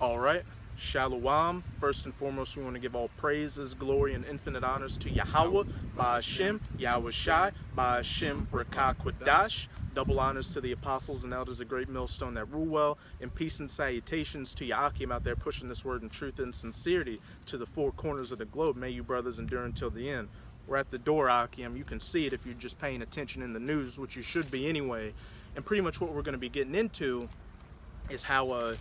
All right. Shalom. First and foremost, we want to give all praises, glory, and infinite honors to Yahweh, Ba'ashem, Yahweh Shai, Ba'ashem, Rakah Kwadash. Double honors to the apostles and elders of Great Millstone that rule well, and peace and salutations to Yakim out there pushing this word in truth and sincerity to the four corners of the globe. May you brothers endure until the end. We're at the door, Akim. You can see it if you're just paying attention in the news, which you should be anyway. And pretty much what we're going to be getting into is how a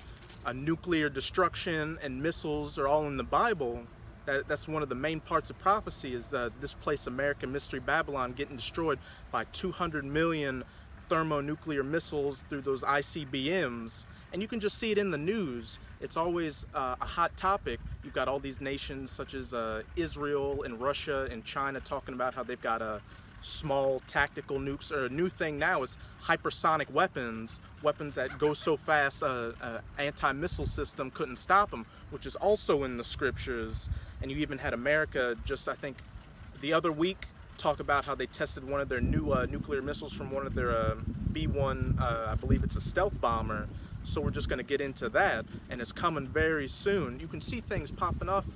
nuclear destruction and missiles are all in the Bible. That's one of the main parts of prophecy, is this place, America, Mystery Babylon, getting destroyed by 200 million thermonuclear missiles through those ICBMs. And you can just see it in the news. It's always a hot topic. You've got all these nations such as Israel and Russia and China talking about how they've got small tactical nukes, or a new thing now is hypersonic weapons that go so fast anti-missile system couldn't stop them, which is also in the scriptures. And you even had America just, I think, the other week talk about how they tested one of their new nuclear missiles from one of their B-1, I believe it's a stealth bomber. So we're just going to get into that, and it's coming very soon. You can see things popping off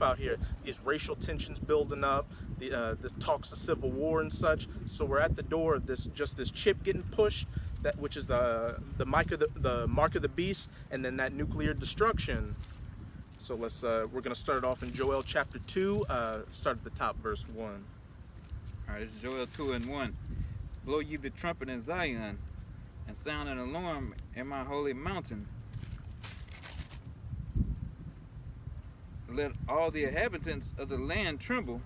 out here. These racial tensions building up, the talks of civil war and such. So we're at the door of this chip getting pushed, which is the mark of the beast, and then that nuclear destruction. So we're going to start it off in Joel chapter 2. Start at the top, verse 1. All right, it's Joel 2:1. Blow ye the trumpet in Zion, and sound an alarm in my holy mountain. Let all the inhabitants of the land tremble,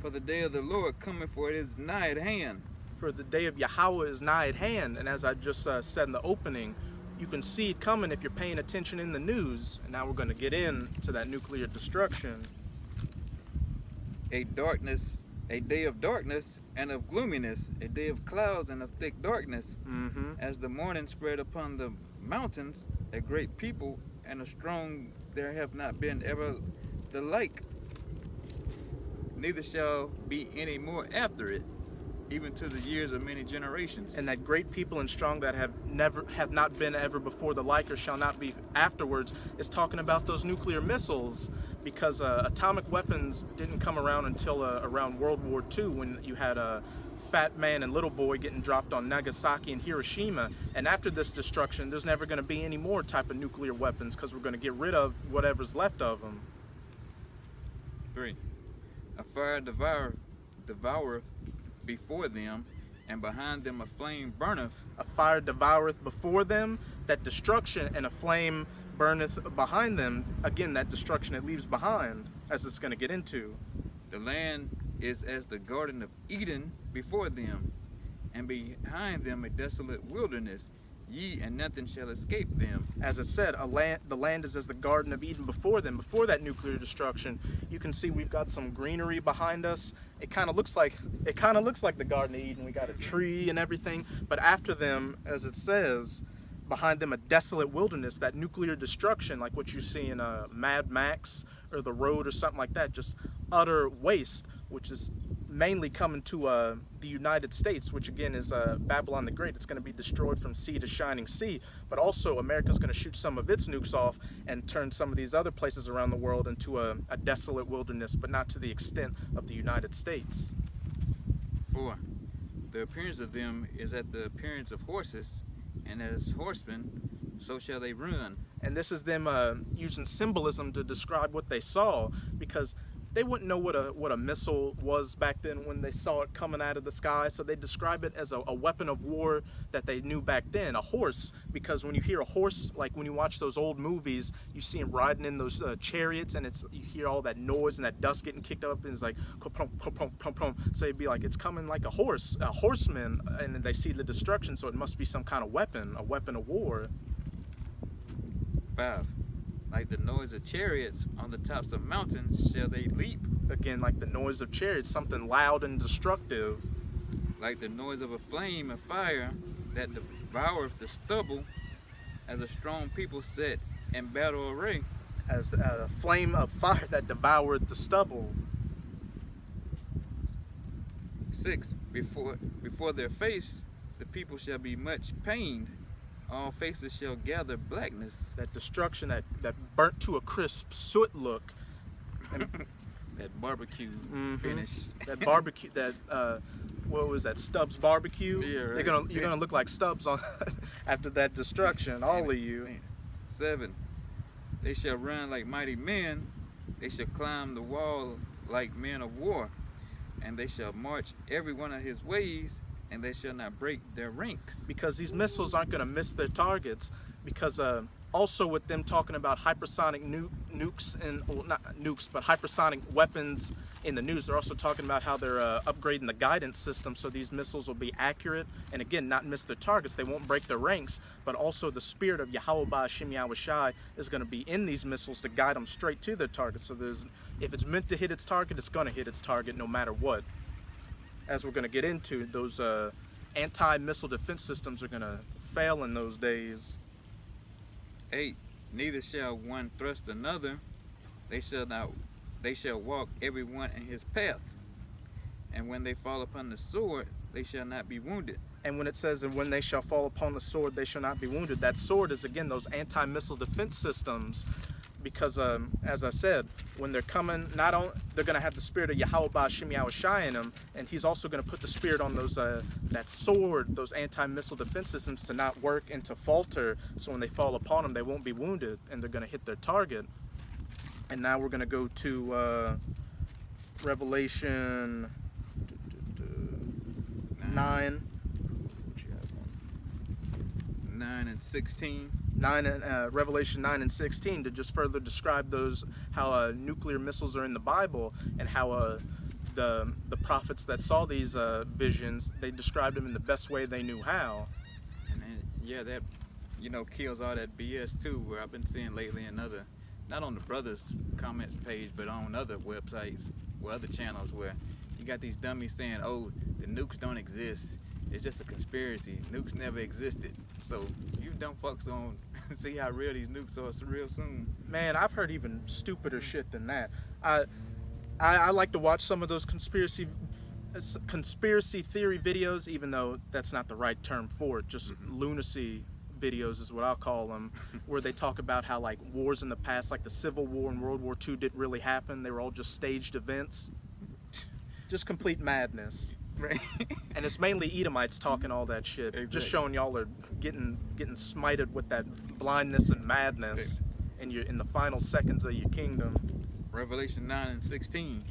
for the day of the Lord cometh, for it is nigh at hand. For the day of Yahweh is nigh at hand. And as I just said in the opening, you can see it coming if you're paying attention in the news. And now we're going to get into that nuclear destruction. A day of darkness and of gloominess, a day of clouds and of thick darkness. As the morning spread upon the mountains, a great people and a strong, there have not been ever the like. Neither shall be any more after it, even to the years of many generations. And that great people and strong that have not been ever before the like, or shall not be afterwards, is talking about those nuclear missiles, because atomic weapons didn't come around until around World War II, when you had Fat Man and Little Boy getting dropped on Nagasaki and Hiroshima. And after this destruction, there's never going to be any more type of nuclear weapons, because we're going to get rid of whatever's left of them. 3. A fire devoureth before them, and behind them a flame burneth. A fire devoureth before them, that destruction, and a flame burneth behind them. Again, that destruction it leaves behind, as it's going to get into. The land is as the Garden of Eden before them, and behind them a desolate wilderness. Ye and nothing shall escape them. As it said, the land is as the Garden of Eden before them, before that nuclear destruction. You can see we've got some greenery behind us. It kind of looks like the Garden of Eden. We got a tree and everything. But after them, as it says, behind them a desolate wilderness, that nuclear destruction, like what you see in Mad Max or The Road or something like that, just utter waste, which is mainly coming to the United States, which again is Babylon the Great. It's going to be destroyed from sea to shining sea, but also America's going to shoot some of its nukes off and turn some of these other places around the world into a desolate wilderness, but not to the extent of the United States. 4. The appearance of them is at the appearance of horses, and as horsemen, so shall they run. And this is them using symbolism to describe what they saw, because they wouldn't know what a missile was back then when they saw it coming out of the sky, so they describe it as a weapon of war that they knew back then, a horse, because when you hear a horse, like when you watch those old movies, you see him riding in those chariots, and you hear all that noise and that dust getting kicked up, and it's like, so it'd be like, it's coming like a horseman, and they see the destruction, so it must be some kind of weapon, a weapon of war. 5. Like the noise of chariots on the tops of mountains shall they leap. Again, like the noise of chariots, something loud and destructive. Like the noise of a flame of fire that devoureth the stubble, as a strong people set in battle array. As a flame of fire that devoured the stubble. 6. Before their face the people shall be much pained. all faces shall gather blackness. That destruction, that burnt to a crisp soot look. And That barbecue finish. that barbecue, that what was that, Stubbs barbecue? Yeah, right. You're gonna look like Stubbs on after that destruction, all of you. 7. They shall run like mighty men. They shall climb the wall like men of war. And they shall march every one of his ways, and they shall not break their ranks. Because these missiles aren't gonna miss their targets. Because also with them talking about hypersonic nukes and, well, not nukes, but hypersonic weapons in the news, they're also talking about how they're upgrading the guidance system so these missiles will be accurate and, again, not miss their targets. They won't break their ranks, but also the spirit of Yahweh Ba'Hashem Yahweh Shai is going to be in these missiles to guide them straight to their target. So if it's meant to hit its target, it's going to hit its target no matter what. As we're going to get into, those anti-missile defense systems are going to fail in those days. 8. Neither shall one thrust another. They shall walk every one in his path. And when they fall upon the sword, they shall not be wounded. And when it says, and when they shall fall upon the sword, they shall not be wounded, that sword is, again, those anti-missile defense systems. Because, as I said, when they're coming, not only they're going to have the spirit of Yahweh Ba'Hashem Yahweh Shai in them, and he's also going to put the spirit on those that sword, those anti-missile defense systems, to not work and to falter. So when they fall upon them, they won't be wounded, and they're going to hit their target. And now we're going to go to Revelation 9. 9 and 16. Revelation 9 and 16 to just further describe those, how nuclear missiles are in the Bible, and how the prophets that saw these visions, they described them in the best way they knew how. And then, yeah, that, kills all that BS too, where I've been seeing lately in other, not on the brothers comments page, but on other websites or other channels, where you got these dummies saying, oh, the nukes don't exist. It's just a conspiracy. Nukes never existed. So you dumb fucks on see how real these nukes are real soon. Man, I've heard even stupider shit than that. I like to watch some of those conspiracy theory videos, even though that's not the right term for it. Just lunacy videos is what I'll call them, where they talk about how, like, wars in the past, like the Civil War and World War II, didn't really happen. They were all just staged events. Just complete madness. Right. And it's mainly Edomites talking all that shit. Exactly. Just showing y'all are getting smited with that blindness and madness in the final seconds of your kingdom. Revelation 9 and 16.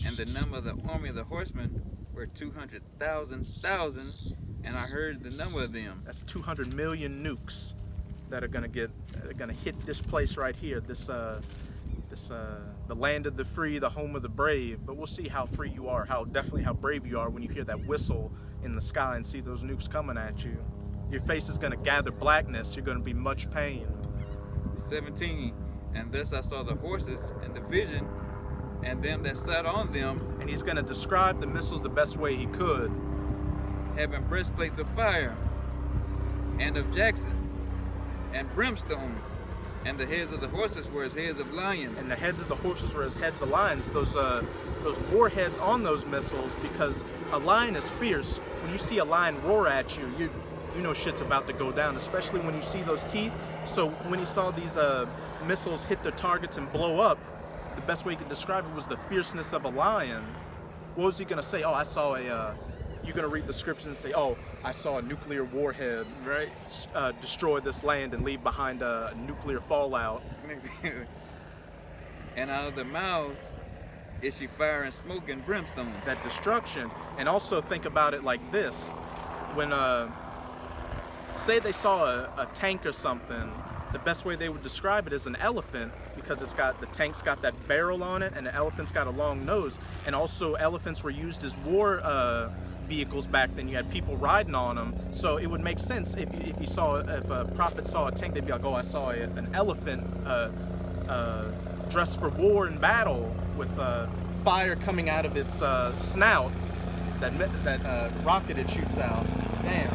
And the number of the army of the horsemen were 200,000, and I heard the number of them. That's 200 million nukes that are gonna hit this place right here. The land of the free, the home of the brave. But we'll see how free you are, how brave you are when you hear that whistle in the sky and see those nukes coming at you. Your face is gonna gather blackness. You're gonna be much pain. 17. And thus I saw the horses and the vision, and them that sat on them. And he's gonna describe the missiles the best way he could. Having breastplates of fire, and of jackson, and brimstone. And the heads of the horses were as heads of lions. And the heads of the horses were as heads of lions. Those warheads on those missiles, because a lion is fierce. When you see a lion roar at you, you know shit's about to go down, especially when you see those teeth. So when he saw these missiles hit their targets and blow up, the best way he could describe it was the fierceness of a lion. What was he gonna say? Oh, I saw you're gonna read the scripture and say, oh, I saw a nuclear warhead, right, destroy this land and leave behind a nuclear fallout. And out of their mouths issue fire and smoke and brimstone. That destruction. And also think about it like this: when say they saw a tank or something, the best way they would describe it is an elephant, because the tank's got that barrel on it, and the elephant's got a long nose. And also elephants were used as war vehicles back then. You had people riding on them, so it would make sense if a prophet saw a tank, they'd be like, oh, I saw an elephant dressed for war and battle with fire coming out of its snout, that rocket it shoots out. Damn.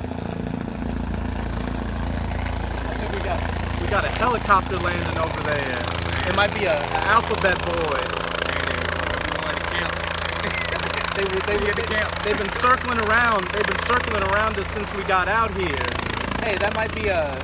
I think we got a helicopter landing over there. It might be an alphabet boy. They've been circling around. They've been circling around us since we got out here. Hey, that might be a